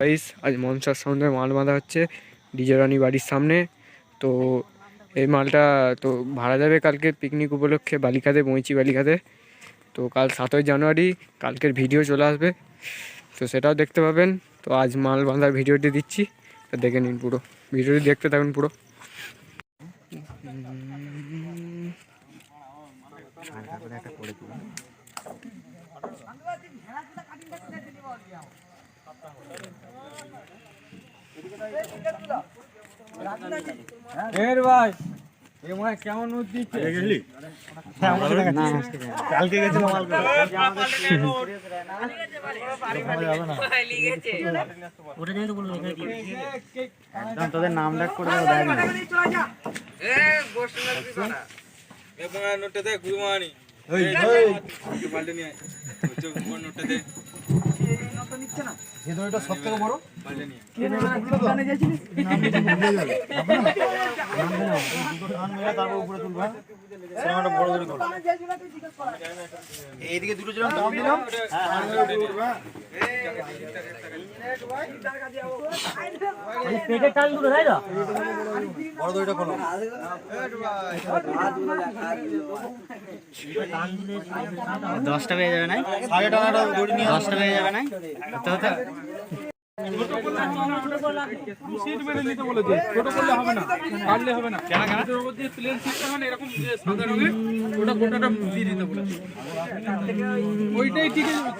Guys আজ মনসার সামনে মাল বাঁধা হচ্ছে ডিজে রানী বাড়ির সামনে। তো এই মালটা তো ভাড়া যাবে কালকে পিকনিক উপলক্ষে বালিখাতে, বইচি বালিখাতে। তো কাল 7ই জানুয়ারি কালকের ভিডিও চলে আসবে, তো সেটাও দেখতে পাবেন। তো আজ মাল বাঁধার ভিডিওটি দিচ্ছি, তো দেখে নিন, পুরো ভিডিওটি দেখতে থাকুন পুরো। ভাই কেমন কালকে গেছিলাম তোদের নাম ডাক করে নোটে দে গুরুমানি পাল্টে নিয়ে নোটে দে সব থেকে বড় এইদিকে দুটো জন দাম দিলাম, পেটের টান দুটো তাই না, বড় দইটা খোলো। 10টা পেয়ে যাবে না, 10টা পেয়ে যাবে না। ওইটাই ঠিক আছে।